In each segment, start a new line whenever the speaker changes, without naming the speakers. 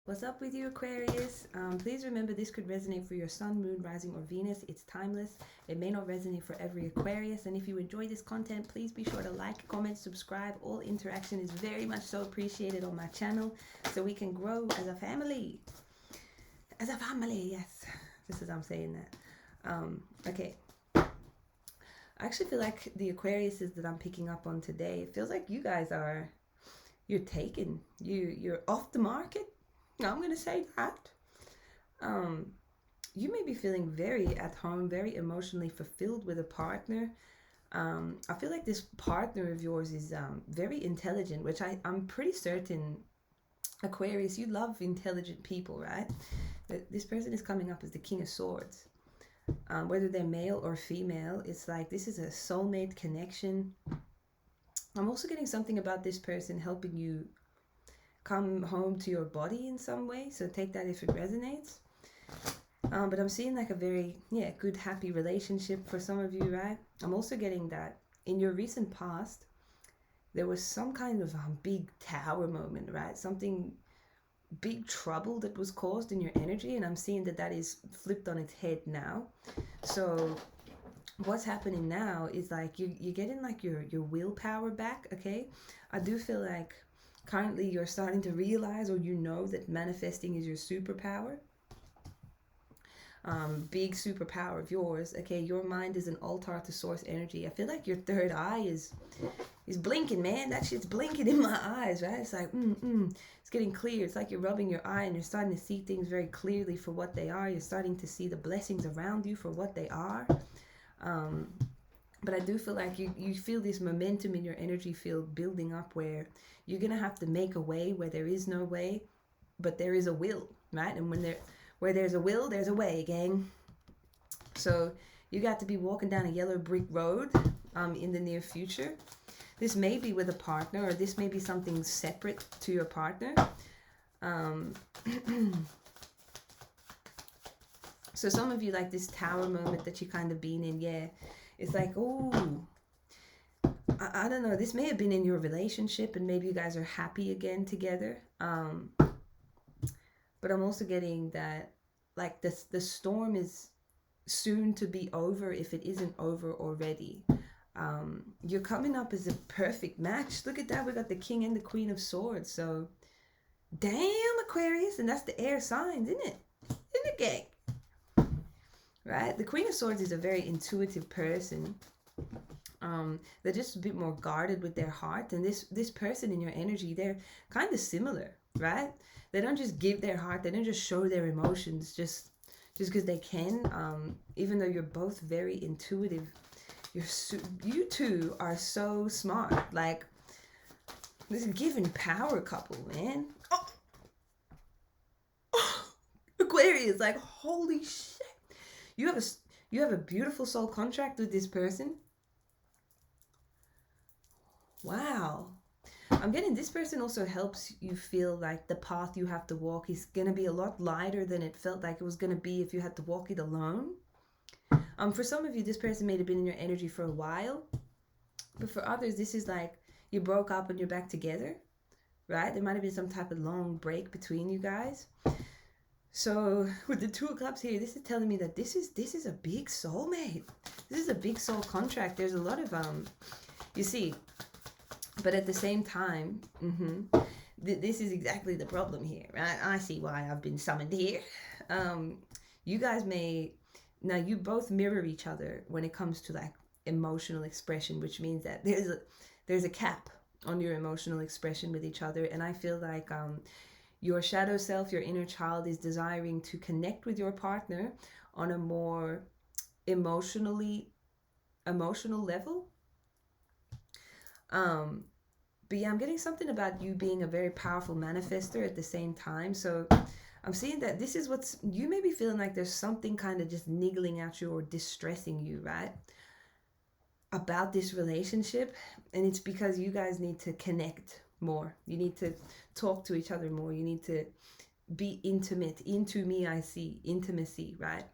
What's up with you, Aquarius? Please remember this could resonate for your sun, moon, rising, or Venus. It's timeless. It may not resonate for every Aquarius. And if you enjoy this content, please be sure to like, comment, subscribe. All interaction is very much so appreciated on my channel so we can grow as a family. As a family, yes. Just as I'm saying that. Okay. I actually feel like the Aquariuses that I'm picking up on today, it feels like you guys are, you're taken. You're off the market. I'm going to say that. You may be feeling very at home, very emotionally fulfilled with a partner. I feel like this partner of yours is very intelligent, which I'm pretty certain, Aquarius, you love intelligent people, right? This person is coming up as the King of Swords. Whether they're male or female, it's like this is a soulmate connection. I'm also getting something about this person helping you come home to your body in some way, so take that if it resonates. But I'm seeing like a very good, happy relationship for some of you, right? I'm also getting that in your recent past there was some kind of big tower moment, right? Something big trouble that was caused in your energy, and I'm seeing that is flipped on its head now. So what's happening now is like you're getting like your willpower back. Okay, I do feel like currently you're starting to realize, or you know, that manifesting is your superpower. Big superpower of yours. Okay, your mind is an altar to source energy. I feel like your third eye is blinking, man. That shit's blinking in my eyes, right? It's like it's getting clear. It's like you're rubbing your eye and you're starting to see things very clearly for what they are. You're starting to see the blessings around you for what they are. But I do feel like you feel this momentum in your energy field building up, where you're gonna have to make a way where there is no way, but there is a will, right? And where there's a will, there's a way, gang. So you got to be walking down a yellow brick road in the near future. This may be with a partner, or this may be something separate to your partner. So some of you, like this tower moment that you kind of been in, it's like, oh, I don't know, this may have been in your relationship and maybe you guys are happy again together. But I'm also getting that like the storm is soon to be over, if it isn't over already. You're coming up as a perfect match. Look at that, we got the King and the Queen of Swords. So damn, Aquarius, and that's the air signs, isn't it? Isn't it, gang? Right? The Queen of Swords is a very intuitive person. They're just a bit more guarded with their heart, and this person in your energy, they're kind of similar, right? They don't just give their heart, they don't just show their emotions just because they can. Even though you're both very intuitive, you two are so smart. Like this giving power couple, man. Aquarius, like holy shit. You have a beautiful soul contract with this person. Wow. I'm getting this person also helps you feel like the path you have to walk is going to be a lot lighter than it felt like it was going to be if you had to walk it alone. For some of you, this person may have been in your energy for a while. But for others, this is like you broke up and you're back together, right? There might have been some type of long break between you guys. So with the Two of Cups here, this is telling me that this is a big soulmate. This is a big soul contract. There's a lot of you see, but at the same time, this is exactly the problem here, right? I see why I've been summoned here. You guys now you both mirror each other when it comes to like emotional expression, which means that there's a cap on your emotional expression with each other, and I feel like your shadow self, your inner child, is desiring to connect with your partner on a more emotional level. But yeah, I'm getting something about you being a very powerful manifester at the same time. So I'm seeing that this is you may be feeling like there's something kind of just niggling at you or distressing you, right? About this relationship. And it's because you guys need to connect more. You need to talk to each other more. You need to be intimate. Into me, I see intimacy, right?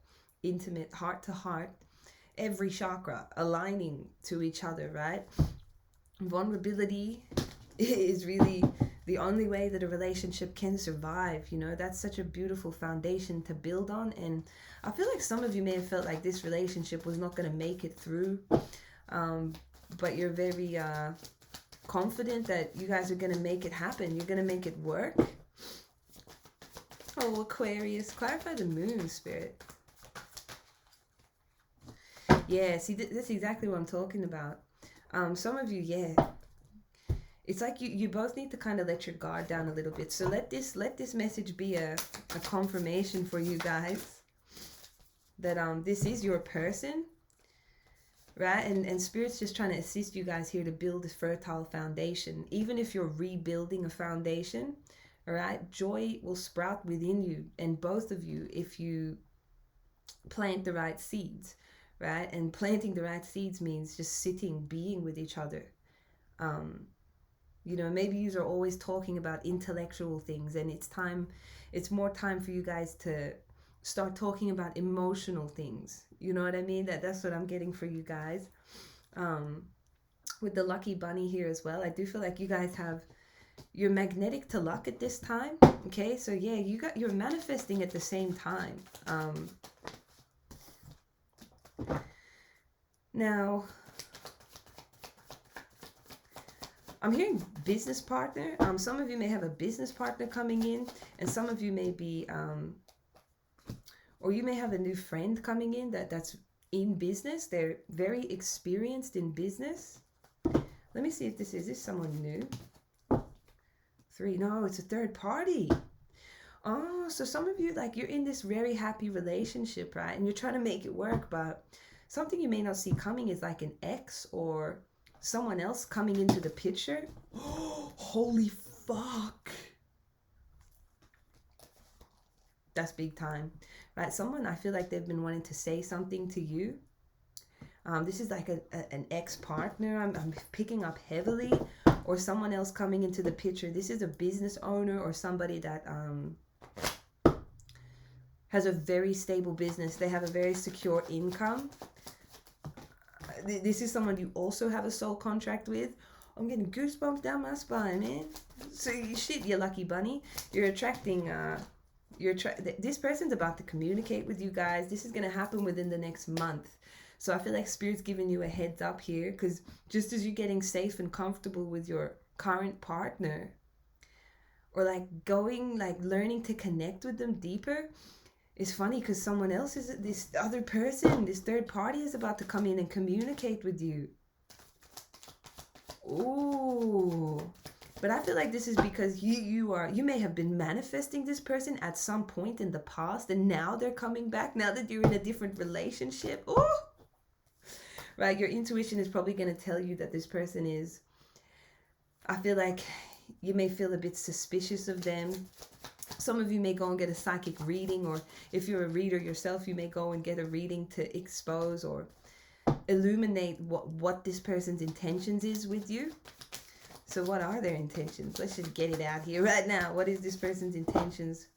Intimate, heart to heart. Every chakra aligning to each other, right? Vulnerability is really the only way that a relationship can survive. You know, that's such a beautiful foundation to build on. And I feel like some of you may have felt like this relationship was not going to make it through, but you're very confident that you guys are going to make it happen. You're going to make it work. Oh, Aquarius, clarify the moon, Spirit. Yeah, see, that's exactly what I'm talking about. Some of you, yeah, it's like you both need to kind of let your guard down a little bit. So let this message be a confirmation for you guys that this is your person, right? And Spirit's just trying to assist you guys here to build this fertile foundation. Even if you're rebuilding a foundation, all right, joy will sprout within you and both of you if you plant the right seeds, right? And planting the right seeds means just sitting, being with each other. You know, maybe you are always talking about intellectual things, and it's more time for you guys to start talking about emotional things. You know what I mean? That's what I'm getting for you guys. With the lucky bunny here as well, I do feel like you guys you're magnetic to luck at this time. Okay, so yeah, you're manifesting at the same time. Now, I'm hearing business partner. Some of you may have a business partner coming in, and some of you may be, or you may have a new friend coming in that's in business. They're very experienced in business. Let me see if this is someone new. 3, no, it's a third party. Oh, so some of you, like, you're in this very happy relationship, right? And you're trying to make it work, but something you may not see coming is like an ex or someone else coming into the picture. Oh, holy fuck. That's big time, right? Someone, I feel like they've been wanting to say something to you. This is like an ex-partner I'm picking up heavily, or someone else coming into the picture. This is a business owner or somebody that has a very stable business. They have a very secure income. This is someone you also have a soul contract with. I'm getting goosebumps down my spine, man. So shit, you lucky bunny. You're attracting, this person's about to communicate with you guys. This is going to happen within the next month. So I feel like Spirit's giving you a heads up here, because just as you're getting safe and comfortable with your current partner, or like learning to connect with them deeper, it's funny because someone else this other person, this third party is about to come in and communicate with you. Ooh. But I feel like this is because you may have been manifesting this person at some point in the past, and now they're coming back, now that you're in a different relationship. Ooh. Right, your intuition is probably going to tell you that this person is, I feel like you may feel a bit suspicious of them. Some of you may go and get a psychic reading, or if you're a reader yourself, you may go and get a reading to expose or illuminate what this person's intentions is with you. So what are their intentions? Let's just get it out here right now. What is this person's intentions?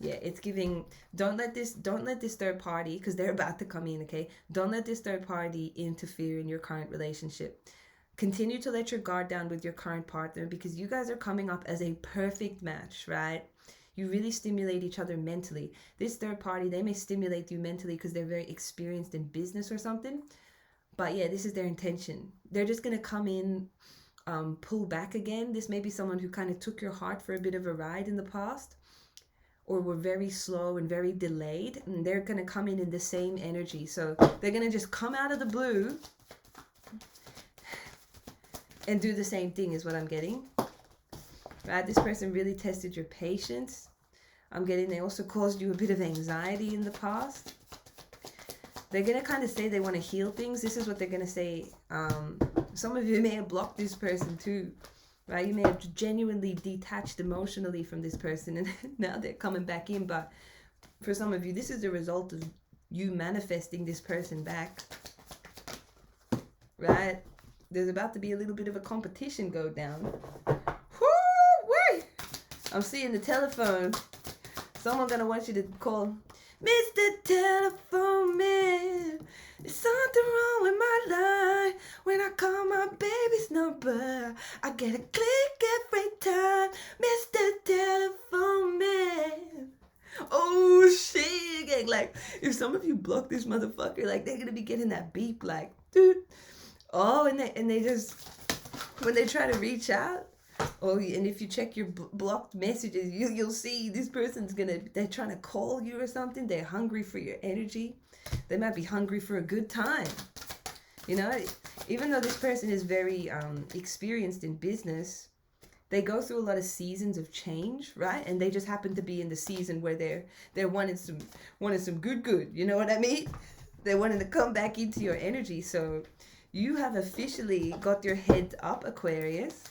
Yeah, it's giving, don't let this third party, because they're about to come in, okay? Don't let this third party interfere in your current relationship. Continue to let your guard down with your current partner, because you guys are coming up as a perfect match, right? You really stimulate each other mentally. This third party, they may stimulate you mentally because they're very experienced in business or something. But yeah, this is their intention. They're just going to come in, pull back again. This may be someone who kind of took your heart for a bit of a ride in the past, or were very slow and very delayed, and they're going to come in the same energy. So they're going to just come out of the blue and do the same thing is what I'm getting. Right? This person really tested your patience. I'm getting they also caused you a bit of anxiety in the past. They're going to kind of say they want to heal things. This is what they're going to say. Some of you may have blocked this person too. Right? You may have genuinely detached emotionally from this person, and now they're coming back in. But for some of you, this is the result of you manifesting this person back. Right? There's about to be a little bit of a competition go down. Woo! I'm seeing the telephone. Someone's going to want you to call. Mr. Telephone Man, there's something wrong with my line. When I call my baby's number, I get a click every time. Mr. Telephone Man. Oh shit, gang. Like, if some of you block this motherfucker, like, they're gonna be getting that beep, like, dude. Oh, and they just, when they try to reach out, oh, and if you check your blocked messages, you'll see this person's they're trying to call you or something. They're hungry for your energy. They might be hungry for a good time. You know, even though this person is very experienced in business, they go through a lot of seasons of change, right? And they just happen to be in the season where they're wanting some good. You know what I mean? They're wanting to come back into your energy. So you have officially got your head up, Aquarius.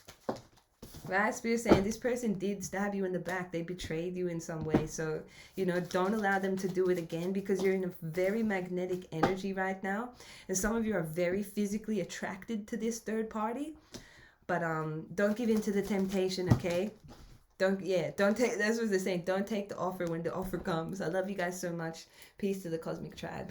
Right, Spirit saying this person did stab you in the back. They betrayed you in some way. So, you know, don't allow them to do it again, because you're in a very magnetic energy right now. And some of you are very physically attracted to this third party. But don't give in to the temptation, okay? Don't take, that's what they're saying. Don't take the offer when the offer comes. I love you guys so much. Peace to the cosmic tribe.